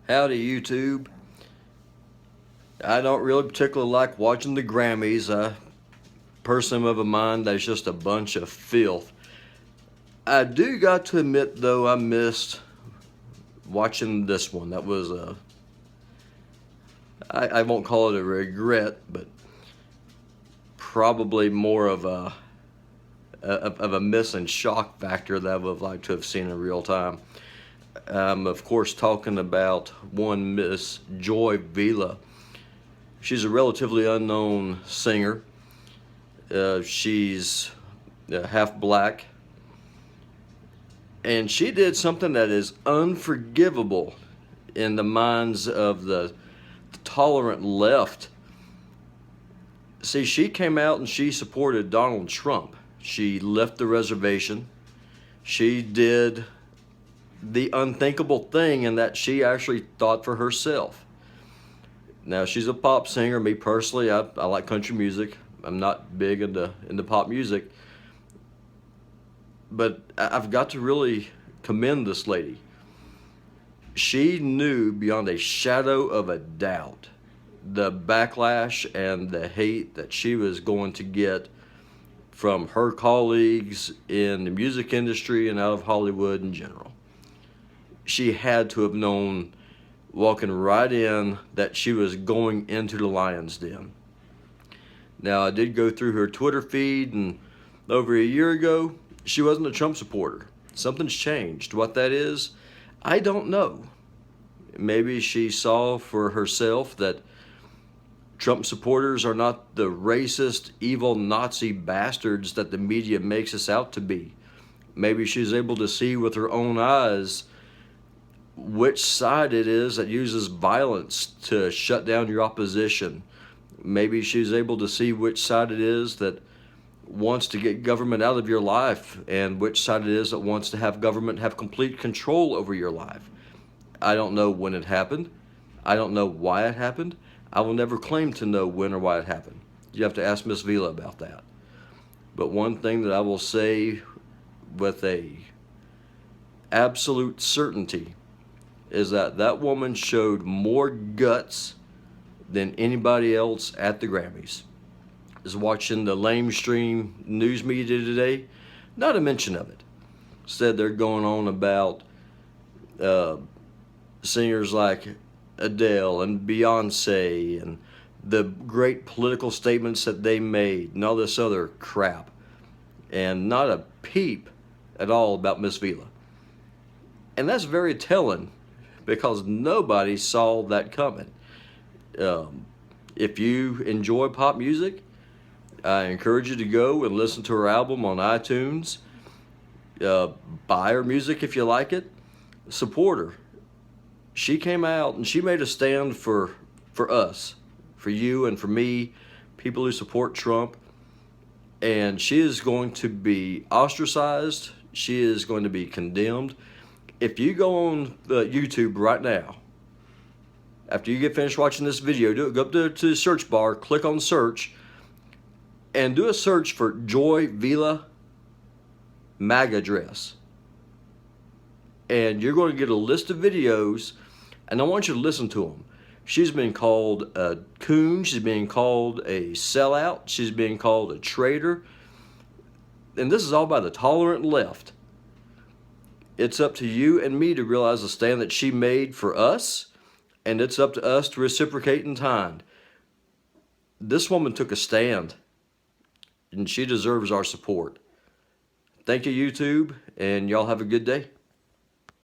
Howdy, YouTube. I don't really particularly like watching the Grammys. Person of a mind that's just a bunch of filth. I do got to admit, though, I missed watching this one. That was I won't call it a regret, but probably more of a miss and shock factor that I would have liked to have seen in real time. Of course, talking about one Miss Joy Vila. She's a relatively unknown singer. She's half black. And she did something that is unforgivable in the minds of the tolerant left. See, she came out and she supported Donald Trump. She left the reservation. She did the unthinkable thing in that she actually thought for herself. Now, she's a pop singer. Me personally, I like country music. I'm not big into pop music. But I've got to really commend this lady. She knew beyond a shadow of a doubt the backlash and the hate that she was going to get from her colleagues in the music industry and out of Hollywood in general. She had to have known walking right in that she was going into the lion's den. Now, I did go through her Twitter feed, and over a year ago, she wasn't a Trump supporter. Something's changed. What that is, I don't know. Maybe she saw for herself that Trump supporters are not the racist, evil Nazi bastards that the media makes us out to be. Maybe she's able to see with her own eyes which side it is that uses violence to shut down your opposition. Maybe she's able to see which side it is that wants to get government out of your life and which side it is that wants to have government have complete control over your life. I don't know when it happened. I don't know why it happened. I will never claim to know when or why it happened. You have to ask Miss Vila about that. But one thing that I will say with a absolute certainty is that that woman showed more guts than anybody else at the Grammys. I was watching the lamestream news media today, not a mention of it. Instead, they're going on about singers like Adele and Beyonce and the great political statements that they made and all this other crap. And not a peep at all about Miss Vila. And that's very telling because nobody saw that coming. If you enjoy pop music, I encourage you to go and listen to her album on iTunes. Buy her music if you like it. Support her. She came out and she made a stand for us, for you and for me, people who support Trump. And she is going to be ostracized. She is going to be condemned. If you go on YouTube right now, after you get finished watching this video, go up to the search bar, click on search, and do a search for Joy Vila MAGA dress. And you're going to get a list of videos, and I want you to listen to them. She's been called a coon. She's being called a sellout. She's being called a traitor. And this is all by the tolerant left. It's up to you and me to realize the stand that she made for us, and it's up to us to reciprocate in kind. This woman took a stand, and she deserves our support. Thank you, YouTube, and y'all have a good day.